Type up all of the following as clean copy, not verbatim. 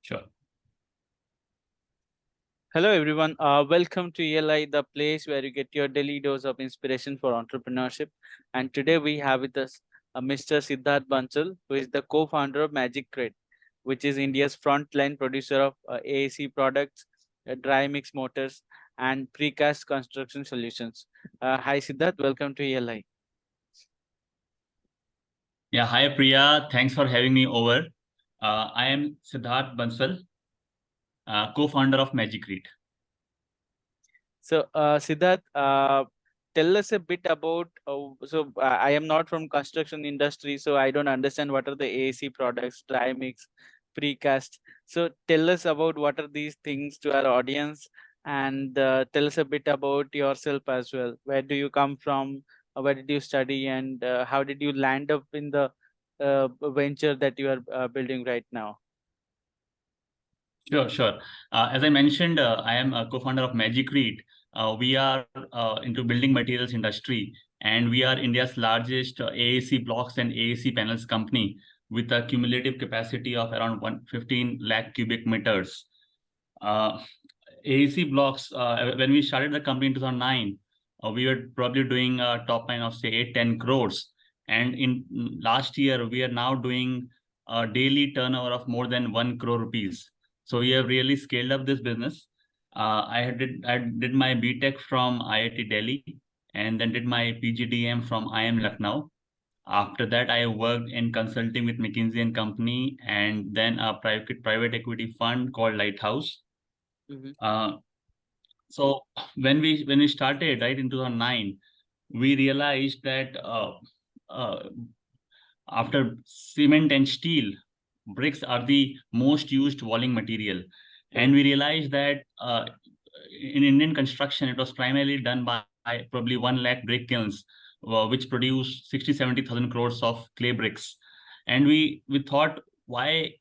Sure. Hello, everyone. Welcome to ELI, the place where you get your daily dose of inspiration for entrepreneurship. And today we have with us Mr. Sidharth Bansal, who is the co-founder of Magicrete, which is India's frontline producer of AAC products, dry mix motors, and precast construction solutions. Hi, Sidharth. Welcome to ELI. Yeah. Hi, Priya. Thanks for having me over. I am Sidharth Bansal, co-founder of Magicrete. So, Sidharth, tell us a bit about. I am not from construction industry, so I don't understand what are the AAC products, dry mix, precast. So, tell us about what are these things to our audience, and tell us a bit about yourself as well. Where do you come from? Where did you study, and how did you land up in the venture that you are building right now? Sure, sure. As I mentioned, I am a co-founder of Magicrete. We are into building materials industry, and we are India's largest AAC blocks and AAC panels company with a cumulative capacity of around 115 lakh cubic meters. Uh, AAC blocks, when we started the company in 2009, we were probably doing a top line of say 8-10 crores. And in last year, we are now doing a daily turnover of more than 1 crore rupees. So we have really scaled up this business. I did my BTech from IIT Delhi and then did my PGDM from IIM Lucknow. After that, I worked in consulting with McKinsey and Company and then a private equity fund called Lighthouse. Mm-hmm. So when we started right in 2009, we realized that uh, after cement and steel, bricks are the most used walling material, and we realized that in Indian construction it was primarily done by probably 1 lakh brick kilns, which produce 60-70,000 crores of clay bricks, and we thought why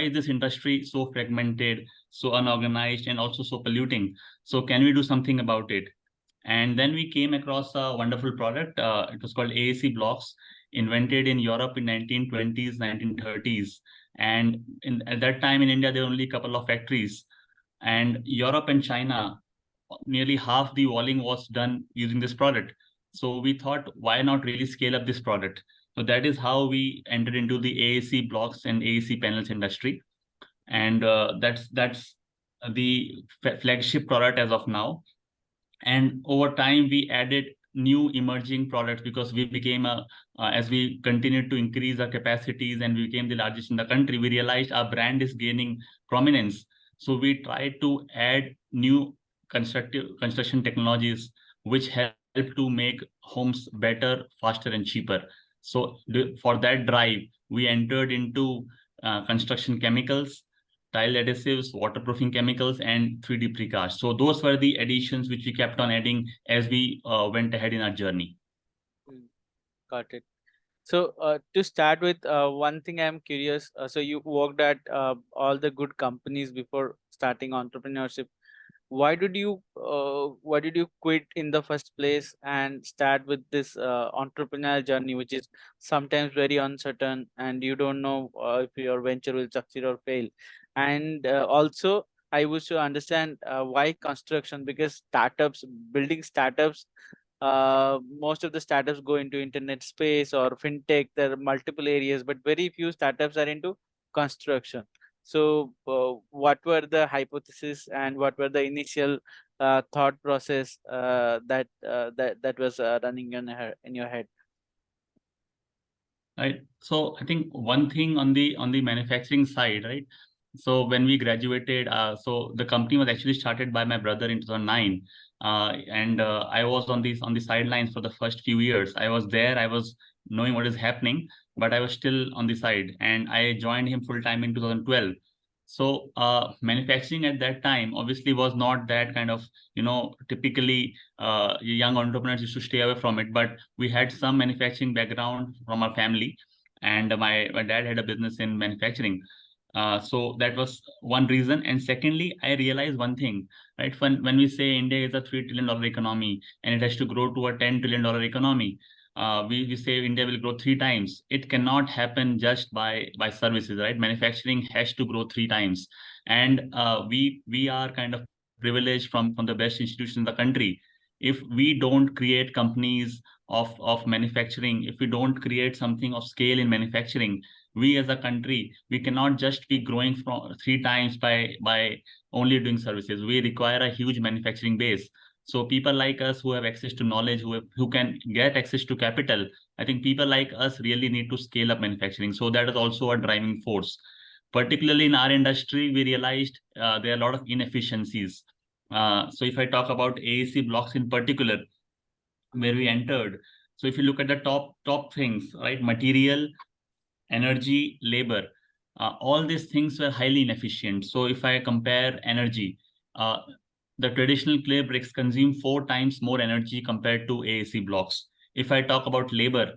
is this industry so fragmented, so unorganized, and also so polluting? So can we do something about it? And then we came across a wonderful product. It was called AAC blocks, invented in Europe in 1920s, 1930s. And at that time in India, there were only a couple of factories. And Europe and China, nearly half the walling was done using this product. So we thought, why not really scale up this product? So that is how we entered into the AAC blocks and AAC panels industry. And that's the flagship product as of now. And over time we added new emerging products because we became as we continued to increase our capacities and we became the largest in the country, we realized our brand is gaining prominence. So we tried to add new construction technologies which help to make homes better, faster, and cheaper. So for that drive, we entered into construction chemicals, tile adhesives, waterproofing chemicals, and 3D precast. So those were the additions which we kept on adding as we went ahead in our journey. Got it. So to start with, one thing I'm curious. So you worked at all the good companies before starting entrepreneurship. Why did you quit in the first place and start with this entrepreneurial journey, which is sometimes very uncertain and you don't know if your venture will succeed or fail? And also, I wish to understand why construction, because building startups, most of the startups go into internet space or fintech. There are multiple areas, but very few startups are into construction. So what were the hypotheses and what were the initial thought process that was running in your head? Right. So I think one thing on the manufacturing side, right? So when we graduated, so the company was actually started by my brother in 2009, and I was on the sidelines for the first few years. I was there, I was knowing what is happening, but I was still on the side, and I joined him full time in 2012. So manufacturing at that time obviously was not that kind of, typically young entrepreneurs used to stay away from it, but we had some manufacturing background from our family, and my dad had a business in manufacturing. So that was one reason. And secondly, I realized one thing, right? When we say India is a $3 trillion economy and it has to grow to a $10 trillion economy, we say India will grow 3 times. It cannot happen just by services, right? Manufacturing has to grow 3 times, and we are kind of privileged from the best institutions in the country. If we don't create companies of manufacturing, if we don't create something of scale in manufacturing, we as a country, we cannot just be growing from 3 times by only doing services. We require a huge manufacturing base. So people like us who have access to knowledge, who can get access to capital, I think people like us really need to scale up manufacturing. So that is also a driving force. Particularly in our industry, we realized there are a lot of inefficiencies. So if I talk about AEC blocks in particular, where we entered, so if you look at the top things, right, material, energy, labor, all these things were highly inefficient. So if I compare energy, uh, the traditional clay bricks consume 4 times more energy compared to AAC blocks. If I talk about labor,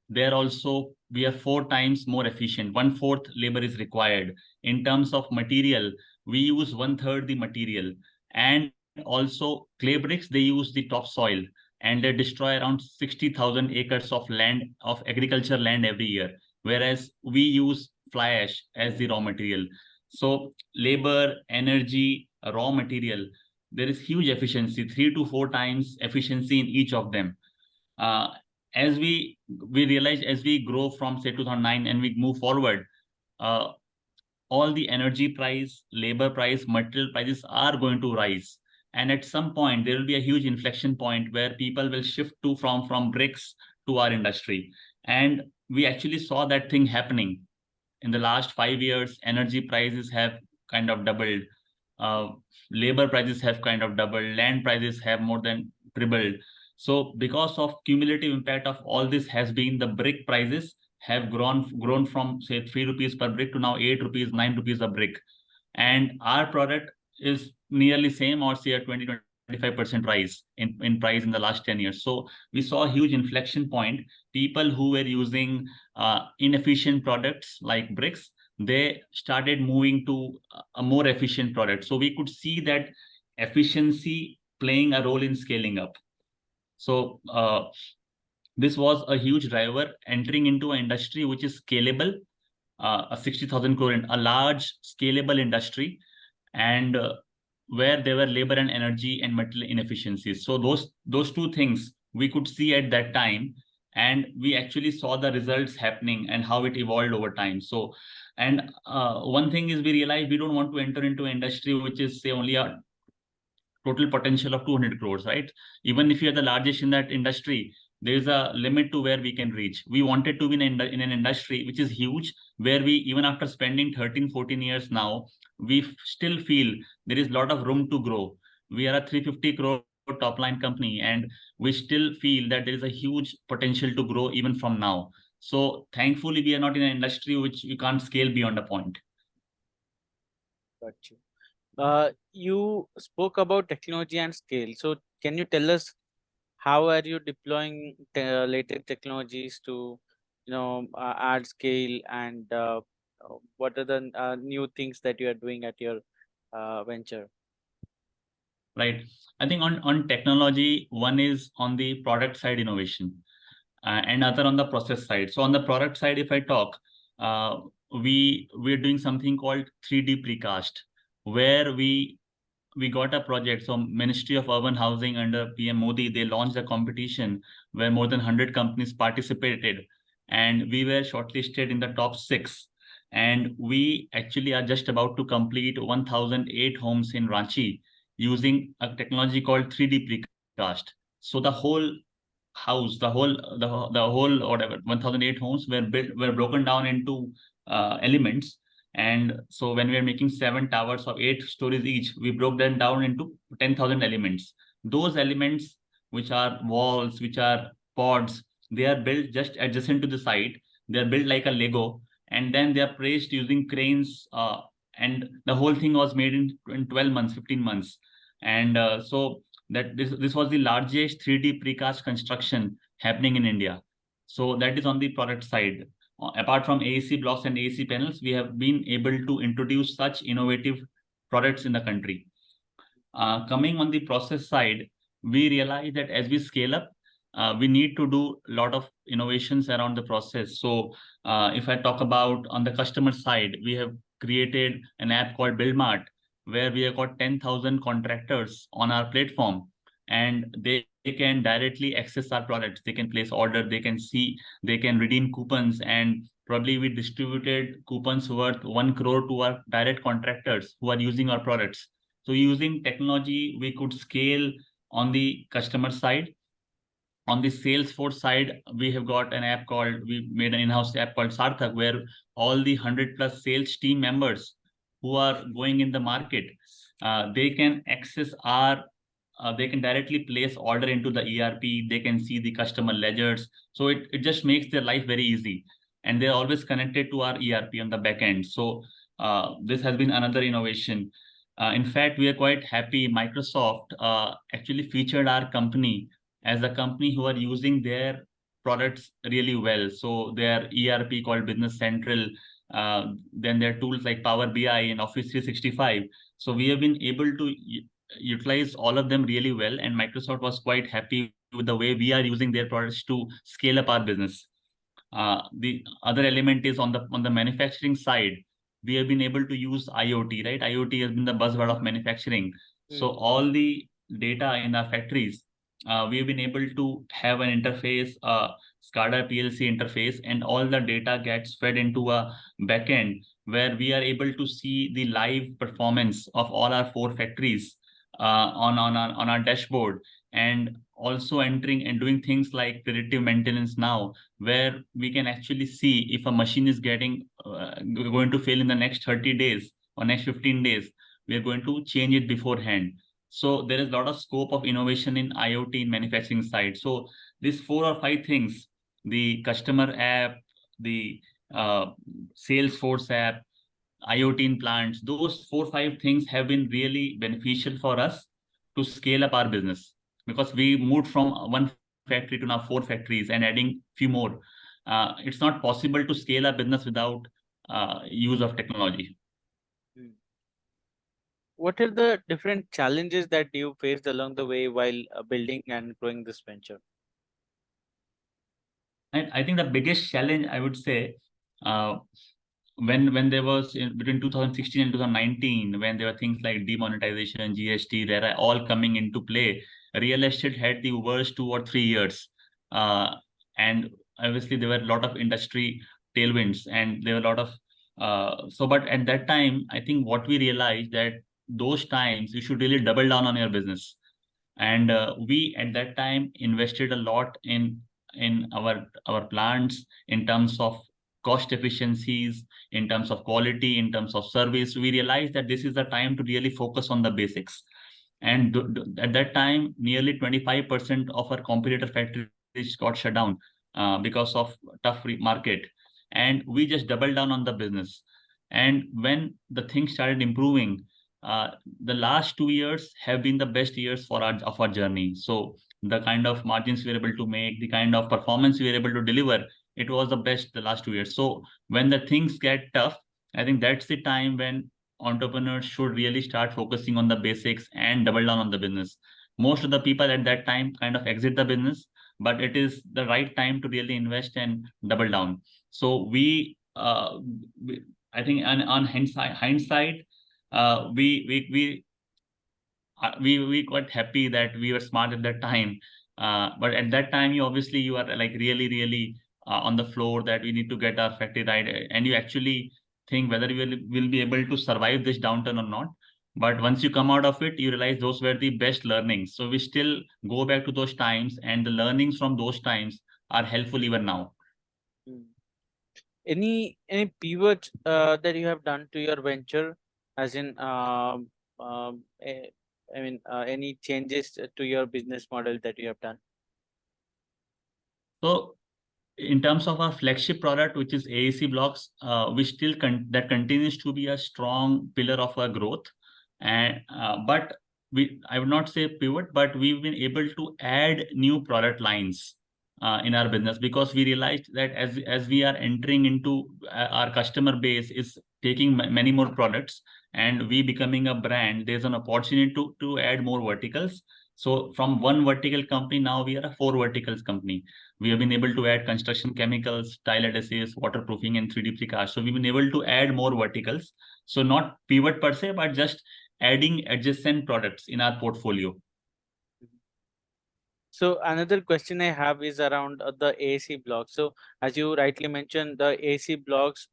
there also we are 4 times more efficient. 1/4 labor is required. In terms of material, we use 1/3 the material. And also clay bricks, they use the topsoil, and they destroy around 60,000 acres of land, of agriculture land every year, whereas we use fly ash as the raw material. So labor, energy, raw material, there is huge efficiency, 3 to 4 times efficiency in each of them. Uh, as we realize, as we grow from say 2009 and we move forward, uh, all the energy price, labor price, material prices are going to rise. And at some point, there will be a huge inflection point where people will shift to from bricks to our industry. And we actually saw that thing happening. In the last 5 years, energy prices have kind of doubled. Uh, Labor prices have kind of doubled. Land prices have more than tripled. So because of cumulative impact of all this has been, the brick prices have grown from say 3 rupees per brick to now 8 rupees, 9 rupees a brick. And our product is nearly same, or say a 20-25% rise in price in the last 10 years. So we saw a huge inflection point. People who were using inefficient products like bricks, they started moving to a more efficient product. So we could see that efficiency playing a role in scaling up. So this was a huge driver entering into an industry which is scalable, a 60,000 crore, a large scalable industry, and where there were labor and energy and material inefficiencies. So those two things we could see at that time, and we actually saw the results happening and how it evolved over time. So, and one thing is we realized we don't want to enter into an industry which is say only a total potential of 200 crores, right? Even if you're the largest in that industry, there's a limit to where we can reach. We wanted to be in an industry which is huge, where we, even after spending 13, 14 years now, we still feel there is a lot of room to grow. We are a 350 crore top line company, and we still feel that there is a huge potential to grow even from now. So thankfully, we are not in an industry which we can't scale beyond a point. Got you. You spoke about technology and scale. So can you tell us how are you deploying latest technologies to, add scale, and what are the new things that you are doing at your venture? Right. I think on technology, one is on the product side innovation, and other on the process side. So on the product side, if I talk, uh, we're doing something called 3D Precast, where we got a project. So Ministry of Urban Housing under PM Modi, they launched a competition where more than 100 companies participated, and we were shortlisted in the top 6. And we actually are just about to complete 1,008 homes in Ranchi using a technology called 3D Precast. So the whole house, the whole whatever 1,008 homes were broken down into elements. And so when we are making 7 towers of 8 stories each, we broke them down into 10,000 elements. Those elements, which are walls, which are pods, they are built just adjacent to the site. They are built like a Lego, and then they are placed using cranes. And the whole thing was made in 12 months, 15 months. And so that this was the largest 3D precast construction happening in India. So that is on the product side. Apart from AEC blocks and AEC panels, we have been able to introduce such innovative products in the country. Coming on the process side, we realize that as we scale up, we need to do a lot of innovations around the process. So if I talk about on the customer side, we have created an app called BuildMart, where we have got 10,000 contractors on our platform, and they can directly access our products. They can place order, they can see, they can redeem coupons, and probably we distributed coupons worth 1 crore to our direct contractors who are using our products. So using technology, we could scale on the customer side. On the Salesforce side, we have got an app called, we made an in-house app called Sarthak, where all the 100 plus sales team members who are going in the market, they can access our, they can directly place order into the ERP, they can see the customer ledgers. So it just makes their life very easy. And they're always connected to our ERP on the back end. So this has been another innovation. In fact, we are quite happy. Microsoft actually featured our company as a company who are using their products really well. So their ERP called Business Central, then their tools like Power BI and Office 365. So we have been able to utilize all of them really well, and Microsoft was quite happy with the way we are using their products to scale up our business. The other element is on the manufacturing side. We have been able to use IoT, right? IoT has been the buzzword of manufacturing. So all the data in our factories, we have been able to have an interface, SCADA PLC interface, and all the data gets fed into a backend where we are able to see the live performance of all our 4 factories on our dashboard, and also entering and doing things like predictive maintenance now, where we can actually see if a machine is getting going to fail in the next 30 days or next 15 days, we are going to change it beforehand. So there is a lot of scope of innovation in IoT in manufacturing side. So these 4 or 5 things, the customer app, the Salesforce app, IoT in plants, those 4 or 5 things have been really beneficial for us to scale up our business, because we moved from one factory to now 4 factories and adding few more. It's not possible to scale a business without use of technology. What are the different challenges that you faced along the way while building and growing this venture? And I think the biggest challenge, I would say, uh, when there was between 2016 and 2019, when there were things like demonetization, GST, they are all coming into play, real estate had the worst 2 or 3 years. And obviously there were a lot of industry tailwinds, and there were a lot of but at that time, I think what we realized that those times you should really double down on your business. And we at that time invested a lot in our plants, in terms of cost efficiencies, in terms of quality, in terms of service. We realized that this is the time to really focus on the basics. And at that time, nearly 25% of our competitor factories got shut down because of tough market, and we just doubled down on the business. And when the things started improving, the last 2 years have been the best years for our journey. So the kind of margins we were able to make, the kind of performance we were able to deliver, it was the best the last 2 years. So when the things get tough, I think that's the time when entrepreneurs should really start focusing on the basics and double down on the business. Most of the people at that time kind of exit the business, but it is the right time to really invest and double down. So I think on hindsight, we quite happy that we were smart at that time. But at that time, you are like really on the floor that we need to get our factory right, and you actually think whether you will be able to survive this downturn or not. But once you come out of it, you realize those were the best learnings. So we still go back to those times, and the learnings from those times are helpful even now. Any pivot that you have done to your venture, as in any changes to your business model that you have done? So in terms of our flagship product, which is AAC blocks, we still that continues to be a strong pillar of our growth. And but I would not say pivot, but we've been able to add new product lines in our business, because we realized that as we are entering into our customer base is taking many more products, and we becoming a brand, there's an opportunity to add more verticals. So from one vertical company, now we are a 4 verticals company. We have been able to add construction chemicals, tile adhesives, waterproofing, and 3D precast. So we've been able to add more verticals. So not pivot per se, but just adding adjacent products in our portfolio. So another question I have is around the AC blocks. So as you rightly mentioned, the AC blocks,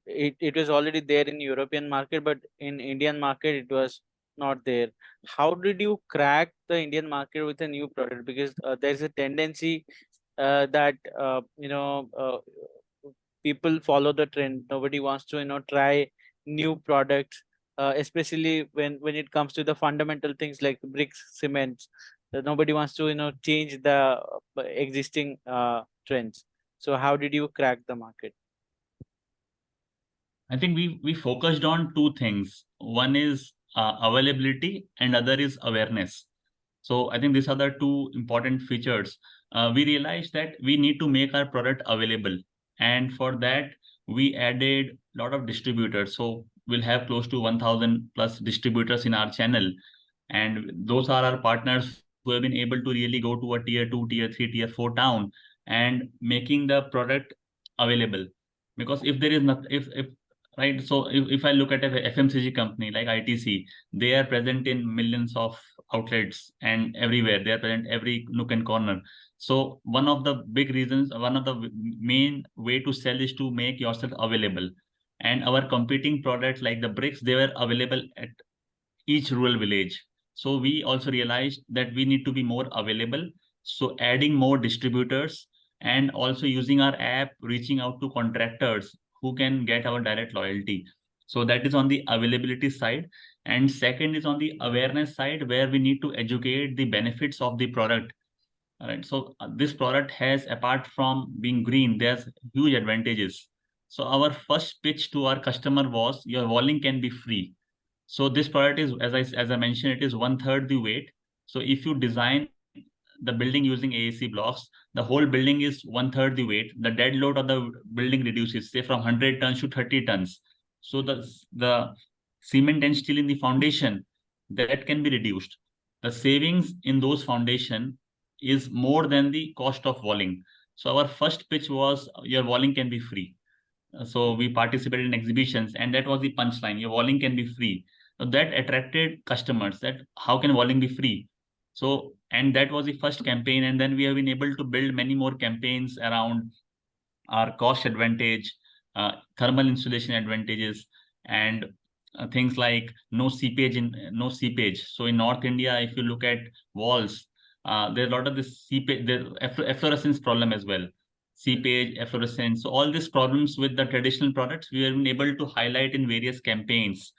it was already there in European market, but in Indian market it was not there. How did you crack the Indian market with a new product? Because there's a tendency that people follow the trend. Nobody wants to try new products, especially when it comes to the fundamental things like bricks, cements. Nobody wants to change the existing trends. So how did you crack the market? I think we focused on two things. One is availability, and other is awareness. So I think these are the two important features. We realized that we need to make our product available, and for that we added a lot of distributors. So we'll have close to 1,000 plus distributors in our channel, and those are our partners who have been able to really go to a tier 2, tier 3, tier 4 town and making the product available. Because if there is not, if right, so if I look at a FMCG company like ITC, they are present in millions of outlets and everywhere. They are present every nook and corner. So one of the big reasons, one of the main way to sell is to make yourself available. And our competing products like the bricks, they were available at each rural village. So we also realized that we need to be more available. So adding more distributors and also using our app, reaching out to contractors who can get our direct loyalty. So that is on the availability side. And second is on the awareness side, where we need to educate the benefits of the product. All right. So this product has, apart from being green, there's huge advantages. So our first pitch to our customer was, your walling can be free. So this product is, as I mentioned, it is 1/3 the weight. So if you design the building using AAC blocks, the whole building is 1/3 the weight. The dead load of the building reduces, say from 100 tons to 30 tons. So the cement and steel in the foundation, that can be reduced. The savings in those foundation is more than the cost of walling. So our first pitch was, your walling can be free. So we participated in exhibitions, and that was the punchline, your walling can be free. So that attracted customers, that how can walling be free? So, and that was the first campaign, and then we have been able to build many more campaigns around our cost advantage, thermal insulation advantages, and things like no seepage. So in North India, if you look at walls, there's a lot of this seepage, the efflorescence problem as well. Seepage, efflorescence. So all these problems with the traditional products, we have been able to highlight in various campaigns.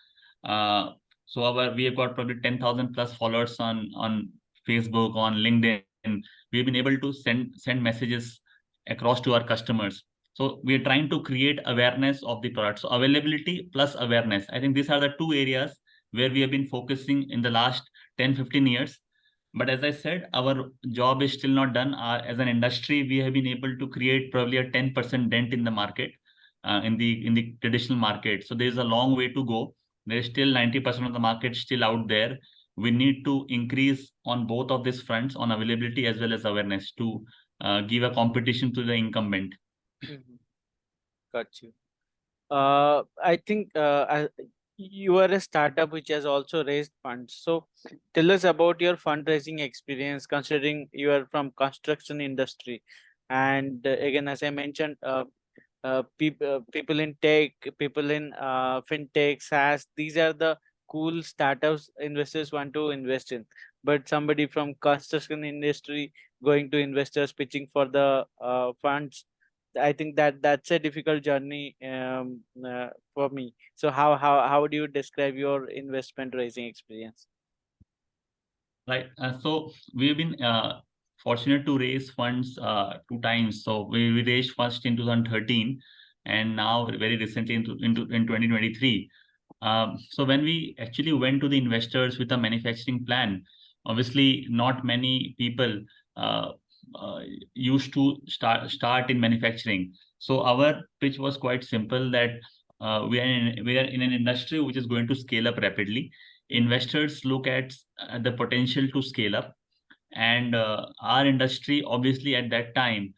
We have got probably 10,000 plus followers on Facebook, on LinkedIn. We've been able to send messages across to our customers. So we are trying to create awareness of the product. So availability plus awareness. I think these are the two areas where we have been focusing in the last 10, 15 years. But as I said, our job is still not done. As an industry, we have been able to create probably a 10% dent in the market, in the traditional market. So there's a long way to go. There's still 90% of the market still out there. We need to increase on both of these fronts, on availability as well as awareness, to give a competition to the incumbent. Got you. I think you are a startup which has also raised funds. So tell us about your fundraising experience, considering you are from construction industry. And again, as I mentioned, people in tech, people in fintech, SaaS, these are the cool startups investors want to invest in. But somebody from construction industry going to investors pitching for the funds, I think that's a difficult journey for me. So how do you describe your investment raising experience? Right. So we've been fortunate to raise funds 2 times. So we raised first in 2013, and now very recently in 2023. So when we actually went to the investors with a manufacturing plan, obviously not many people uh, uh, used to start in manufacturing. So our pitch was quite simple, that we are in an industry which is going to scale up rapidly, investors look at the potential to scale up. And our industry, obviously, at that time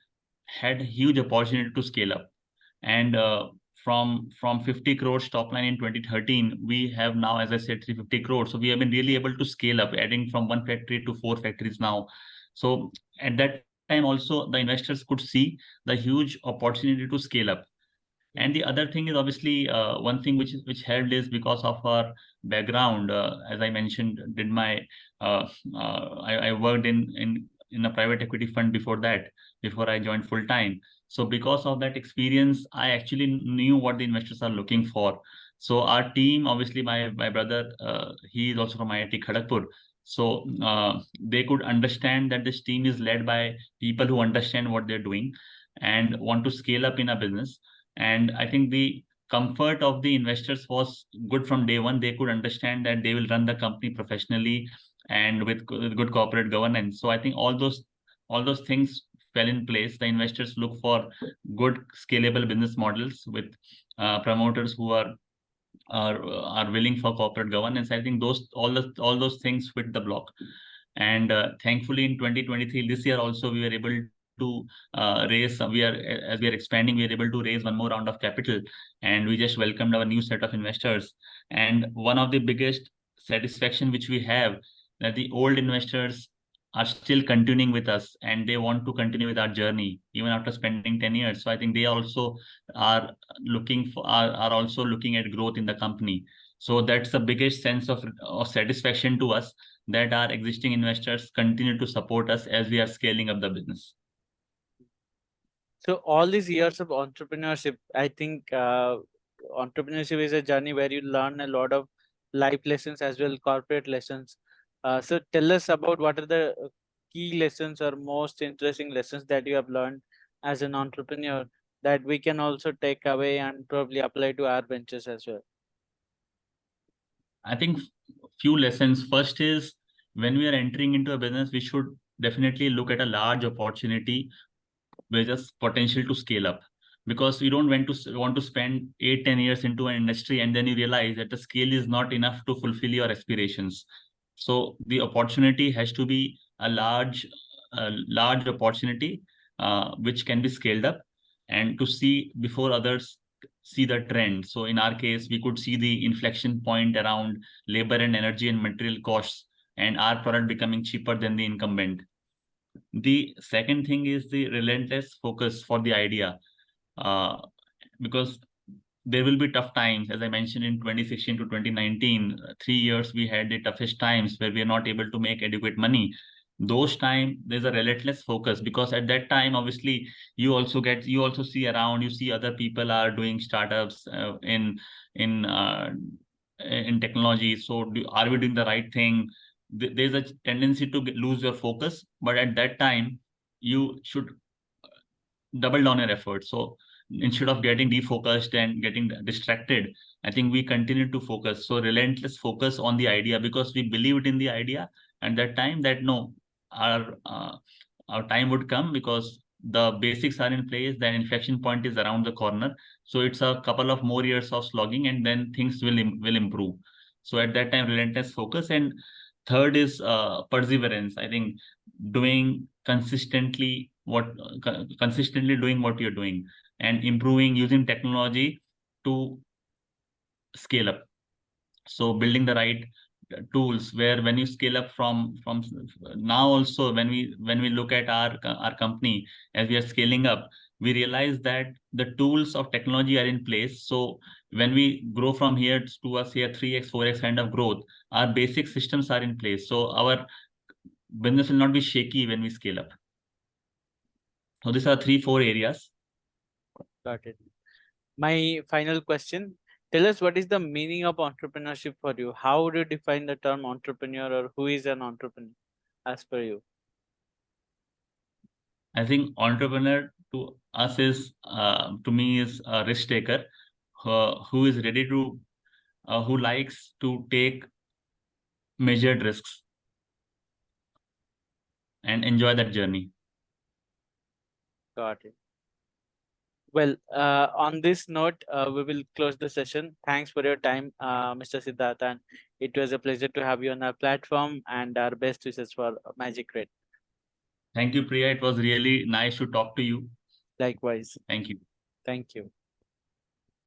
had huge opportunity to scale up. And from 50 crores top line in 2013, we have now, as I said, 350 crores. So we have been really able to scale up, adding from one factory to four factories now. So at that time also, the investors could see the huge opportunity to scale up. And the other thing is, obviously, one thing which helped is because of our background. As I mentioned, did my I worked in a private equity fund before that, before I joined full time. So because of that experience, I actually knew what the investors are looking for. So our team, obviously, my brother, he is also from IIT Kharagpur. So they could understand that this team is led by people who understand what they're doing and want to scale up in a business. And I think the comfort of the investors was good from day one. They could understand that they will run the company professionally and with good corporate governance. So I think all those things fell in place. The investors look for good scalable business models with promoters who are willing for corporate governance. I think all those things fit the block. And thankfully, in 2023, this year also, we were able to raise. As we are expanding, we are able to raise one more round of capital, and we just welcomed our new set of investors. And one of the biggest satisfaction which we have, that the old investors are still continuing with us, and they want to continue with our journey even after spending 10 years. So I think they also are are also looking at growth in the company. So that's the biggest sense of satisfaction to us, that our existing investors continue to support us as we are scaling up the business. So all these years of entrepreneurship, I think entrepreneurship is a journey where you learn a lot of life lessons as well, corporate lessons. So tell us about what are the key lessons or most interesting lessons that you have learned as an entrepreneur that we can also take away and probably apply to our ventures as well. I think few lessons. First is, when we are entering into a business, we should definitely look at a large opportunity with just potential to scale up, because you don't want to spend 8-10 years into an industry and then you realize that the scale is not enough to fulfill your aspirations. So the opportunity has to be a large opportunity which can be scaled up, and to see before others see the trend. So in our case, we could see the inflection point around labor and energy and material costs, and our product becoming cheaper than the incumbent. The second thing is the relentless focus for the idea, uh, because there will be tough times. As I mentioned, in 2016 to 2019, 3 years, we had the toughest times where we are not able to make adequate money. Those time, there's a relentless focus, because at that time, obviously, you also see around, you see other people are doing startups in uh, in technology. So are we doing the right thing? There's a tendency to lose your focus, but at that time, you should double down your effort. So instead of getting defocused and getting distracted, I think we continue to focus. So relentless focus on the idea, because we believed in the idea at that time, that no, our uh, our time would come, because the basics are in place, the inflection point is around the corner. So it's a couple of more years of slogging, and then things will improve. So at that time, relentless focus. And third is perseverance. I think doing consistently doing what you're doing, and improving, using technology to scale up. So building the right tools, where when you scale up from now also, when we look at our company as we are scaling up, we realize that the tools of technology are in place. So when we grow from here to a, say, a 3x 4x kind of growth, our basic systems are in place, so our business will not be shaky when we scale up. So these are 3-4 areas. Got it. My final question, tell us what is the meaning of entrepreneurship for you? How would you define the term entrepreneur, or who is an entrepreneur as per you? I think entrepreneur to me is a risk taker, who is ready to, who likes to take measured risks and enjoy that journey. Got it. Well, on this note, we will close the session. Thanks for your time, Mr. Sidharth, and it was a pleasure to have you on our platform, and our best wishes for Magicrete. Thank you, Priya. It was really nice to talk to you. Likewise. Thank you. Thank you.